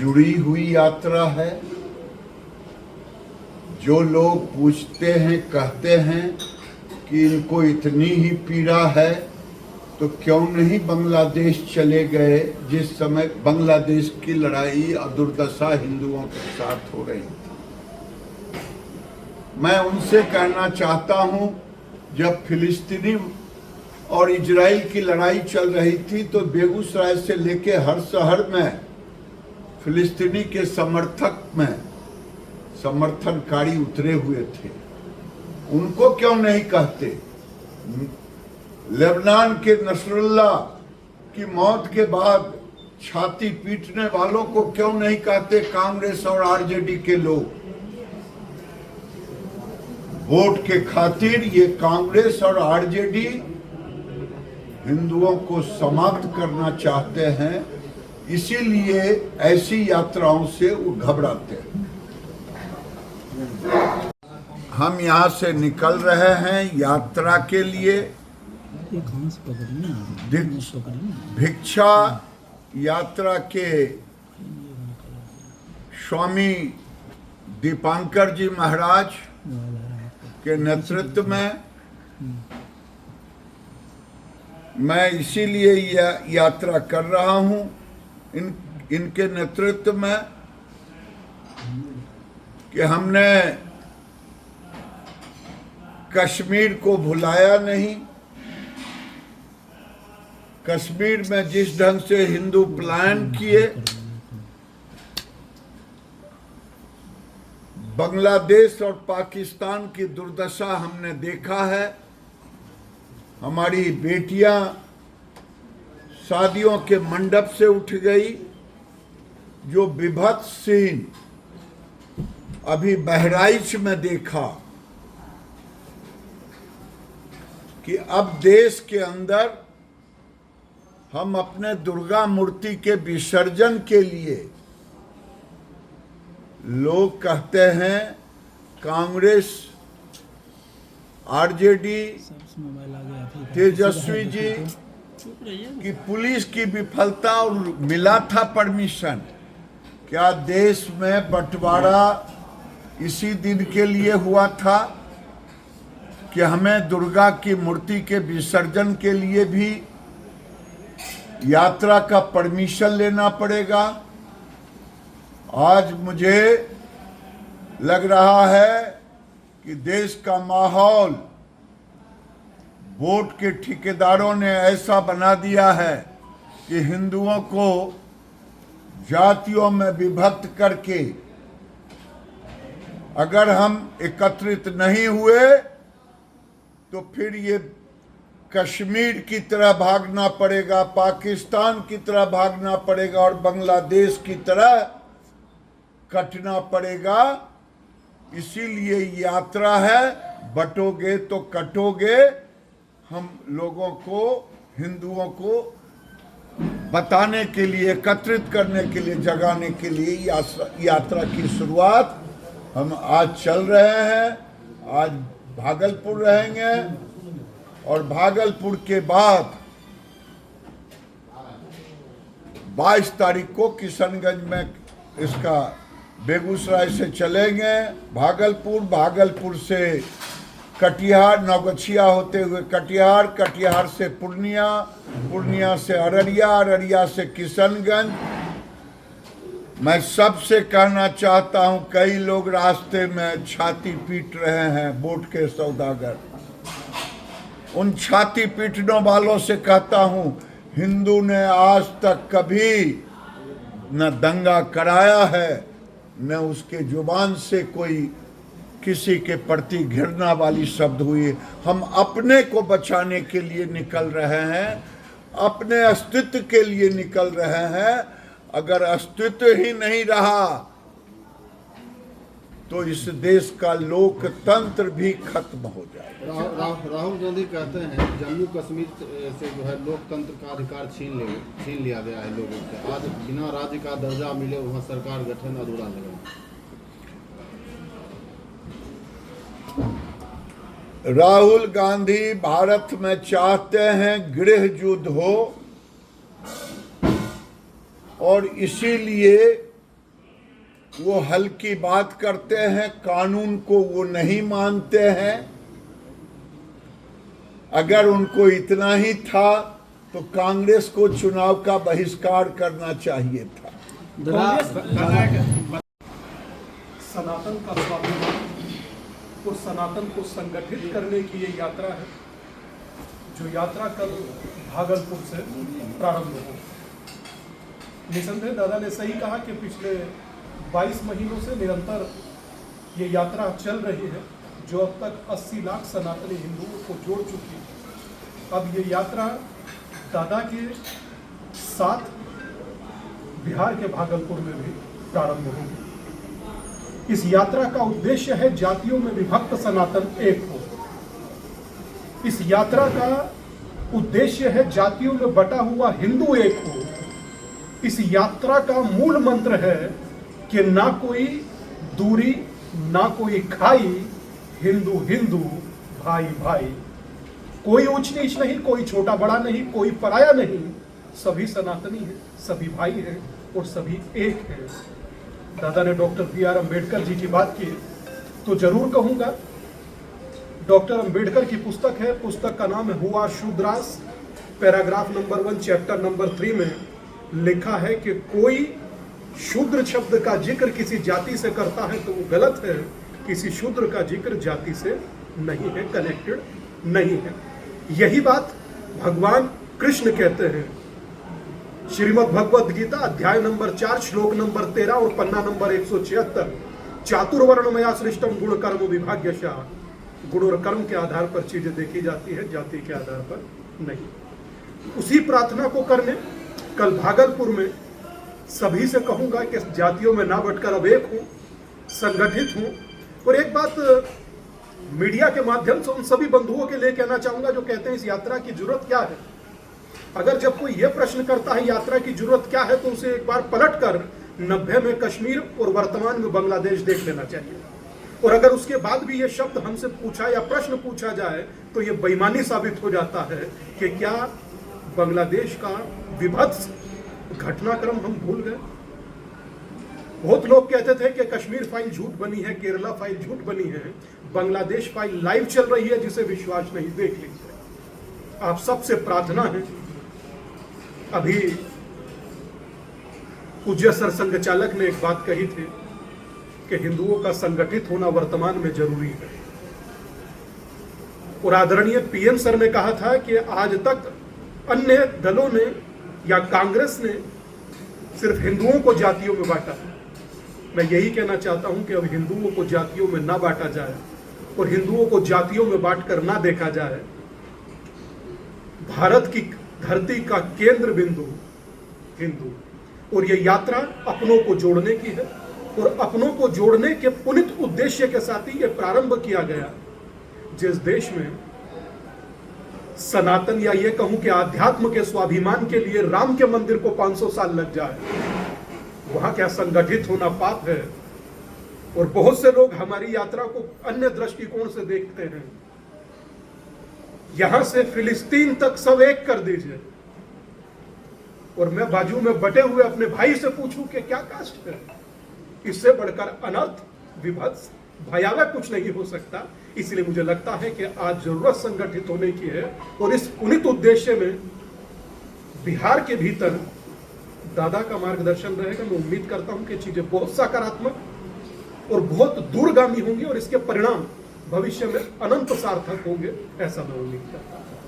जुड़ी हुई यात्रा है। जो लोग पूछते हैं, कहते हैं कि इनको इतनी ही पीड़ा है, तो क्यों नहीं बांग्लादेश चले गए, जिस समय बांग्लादेश की लड़ाई और दुर्दशा हिंदुओं के साथ हो रही थी। मैं उनसे कहना चाहता हूं, जब फिलिस्तीनी और इजराइल की लड़ाई चल रही थी तो बेगूसराय से लेके हर शहर में फिलिस्तीनी के समर्थनकारी उतरे हुए थे। उनको क्यों नहीं कहते? लेबनान के नसरुल्लाह की मौत के बाद छाती पीटने वालों को क्यों नहीं कहते कांग्रेस और आरजेडी के लोग? वोट के खातिर ये कांग्रेस और आरजेडी हिंदुओं को समाप्त करना चाहते हैं, इसीलिए ऐसी यात्राओं से वो घबराते हैं। हम यहाँ से निकल रहे हैं यात्रा के लिए। भिक्षा यात्रा के स्वामी दीपांकर जी महाराज के नेतृत्व में मैं इसीलिए यह यात्रा कर रहा हूं, इनके नेतृत्व में, कि हमने कश्मीर को भुलाया नहीं। कश्मीर में जिस ढंग से हिंदू पलायन किए, बांग्लादेश और पाकिस्तान की दुर्दशा हमने देखा है। हमारी बेटियां शादियों के मंडप से उठ गई। जो विभत्स सीन अभी बहराइच में देखा कि अब देश के अंदर हम अपने दुर्गा मूर्ति के विसर्जन के लिए, लोग कहते हैं कांग्रेस, आरजेडी, तेजस्वी जी की पुलिस की विफलता और मिला था परमिशन। क्या देश में बंटवारा इसी दिन के लिए हुआ था कि हमें दुर्गा की मूर्ति के विसर्जन के लिए भी यात्रा का परमिशन लेना पड़ेगा? आज मुझे लग रहा है कि देश का माहौल वोट के ठेकेदारों ने ऐसा बना दिया है कि हिंदुओं को जातियों में विभक्त करके अगर हम एकत्रित नहीं हुए तो फिर ये कश्मीर की तरह भागना पड़ेगा, पाकिस्तान की तरह भागना पड़ेगा और बांग्लादेश की तरह कटना पड़ेगा। इसीलिए यात्रा है, बटोगे तो कटोगे। हम लोगों को, हिंदुओं को बताने के लिए, एकत्रित करने के लिए, जगाने के लिए यात्रा की शुरुआत हम आज चल रहे हैं। आज भागलपुर रहेंगे और भागलपुर के बाद 22 तारीख को किशनगंज में इसका बेगूसराय से चलेंगे भागलपुर, भागलपुर से कटिहार, नौगछिया होते हुए कटिहार, कटिहार से पूर्णिया, पूर्णिया से अररिया, अररिया से किशनगंज। मैं सबसे कहना चाहता हूं, कई लोग रास्ते में छाती पीट रहे हैं, वोट के सौदागर। उन छाती पीटने वालों से कहता हूं, हिंदू ने आज तक कभी न दंगा कराया है, न उसके जुबान से कोई किसी के प्रति घृणा वाली शब्द हुई। हम अपने को बचाने के लिए निकल रहे हैं, अपने अस्तित्व के लिए निकल रहे हैं। अगर अस्तित्व ही नहीं रहा तो इस देश का लोकतंत्र भी खत्म हो जाएगा। राहुल गांधी कहते हैं जम्मू कश्मीर से जो है लोकतंत्र का अधिकार छीन लिया गया है लोगों से। आज बिना राज्य का दर्जा मिले वहां सरकार गठन अधूरा लगा। राहुल गांधी भारत में चाहते हैं गृह युद्ध हो और इसीलिए वो हल्की बात करते हैं, कानून को वो नहीं मानते हैं। अगर उनको इतना ही था तो कांग्रेस को चुनाव का बहिष्कार करना चाहिए था। सनातन का स्वाभिमान और सनातन को संगठित करने की ये यात्रा है, जो यात्रा कल भागलपुर से प्रारंभ हो। निसंदेह दादा ने सही कहा कि पिछले 22 महीनों से निरंतर ये यात्रा चल रही है, जो अब तक 80 लाख सनातनी हिंदुओं को जोड़ चुकी है। अब ये यात्रा दादा के साथ बिहार के भागलपुर में भी प्रारंभ होगी। इस यात्रा का उद्देश्य है जातियों में विभक्त सनातन एक हो। इस यात्रा का उद्देश्य है जातियों में बटा हुआ हिंदू एक हो। इस यात्रा का मूल मंत्र है कि ना कोई दूरी ना कोई खाई, हिंदू हिंदू भाई भाई। कोई ऊंच नीच नहीं, कोई छोटा बड़ा नहीं, कोई पराया नहीं, सभी सनातनी हैं, सभी भाई हैं और सभी एक हैं। दादा ने डॉक्टर बी.आर. अम्बेडकर जी की बात की तो जरूर कहूंगा, डॉक्टर अम्बेडकर की पुस्तक है, पुस्तक का नाम है who are Shudras. Paragraph number 1 chapter number 3 में लिखा है कि कोई शूद्र शब्द का जिक्र किसी जाति से करता है तो वो गलत है, किसी शूद्र का जिक्र जाति से नहीं है, कनेक्टेड नहीं है। यही बात भगवान कृष्ण कहते हैं श्रीमद् भगवद गीता अध्याय नंबर 4 श्लोक नंबर 13 और पन्ना नंबर 176। चातुर्वर्णमया सृष्टम गुण कर्म विभाग्यशः। गुण और कर्म के आधार पर चीजें देखी जाती है, जाति के आधार पर नहीं। उसी प्रार्थना को करने कल भागलपुर में सभी से कहूंगा कि जातियों में ना बटकर अब एक हूं, संगठित हूं। और एक बात मीडिया के माध्यम से उन सभी बंधुओं के लिए कहना चाहूंगा जो कहते हैं इस यात्रा की जरूरत क्या है। अगर जब कोई यह प्रश्न करता है यात्रा की जरूरत क्या है, तो उसे एक बार पलटकर 90 में कश्मीर और वर्तमान में बांग्लादेश देख लेना चाहिए। और अगर उसके बाद भी ये शब्द हमसे पूछा या प्रश्न पूछा जाए तो ये बेईमानी साबित हो जाता है कि क्या बांग्लादेश का विभत्स घटनाक्रम हम भूल गए। बहुत लोग कहते थे कि कश्मीर फाइल झूठ बनी है, केरला फाइल झूठ बनी है, बांग्लादेश फाइल लाइव चल रही है, जिसे विश्वास नहीं देख लीजिए। आप सबसे प्रार्थना है, अभी पूज्य सरसंघ चालक ने एक बात कही थी कि हिंदुओं का संगठित होना वर्तमान में जरूरी है। और आदरणीय पीएम सर ने कहा था कि आज तक अन्य दलों ने या कांग्रेस ने सिर्फ हिंदुओं को जातियों में बांटा। मैं यही कहना चाहता हूं कि अब हिंदुओं को जातियों में ना बांटा जाए और हिंदुओं को जातियों में बांटकर ना देखा जाए। भारत की धरती का केंद्र बिंदु हिंदू, और यह यात्रा अपनों को जोड़ने की है। और अपनों को जोड़ने के पुनित उद्देश्य के साथ ही यह प्रारंभ किया गया। जिस देश में सनातन या ये कहूं कि आध्यात्म के स्वाभिमान के लिए राम के मंदिर को 500 साल लग जाए, वहां क्या संगठित होना पाप है। और बहुत से लोग हमारी यात्रा को अन्य दृष्टिकोण से देखते हैं। यहां से फिलिस्तीन तक सब एक कर दीजिए और मैं बाजू में बटे हुए अपने भाई से पूछूं कि क्या कास्ट है, इससे बढ़कर अनर्थ विभत्स भयावह कुछ नहीं हो सकता। इसलिए मुझे लगता है कि आज जरूरत संगठित होने की है। और इस पुनित उद्देश्य में बिहार के भीतर दादा का मार्गदर्शन रहेगा। मैं उम्मीद करता हूं कि चीजें बहुत सकारात्मक और बहुत दूरगामी होंगी और इसके परिणाम भविष्य में अनंत सार्थक होंगे, ऐसा मैं उम्मीद करता हूं।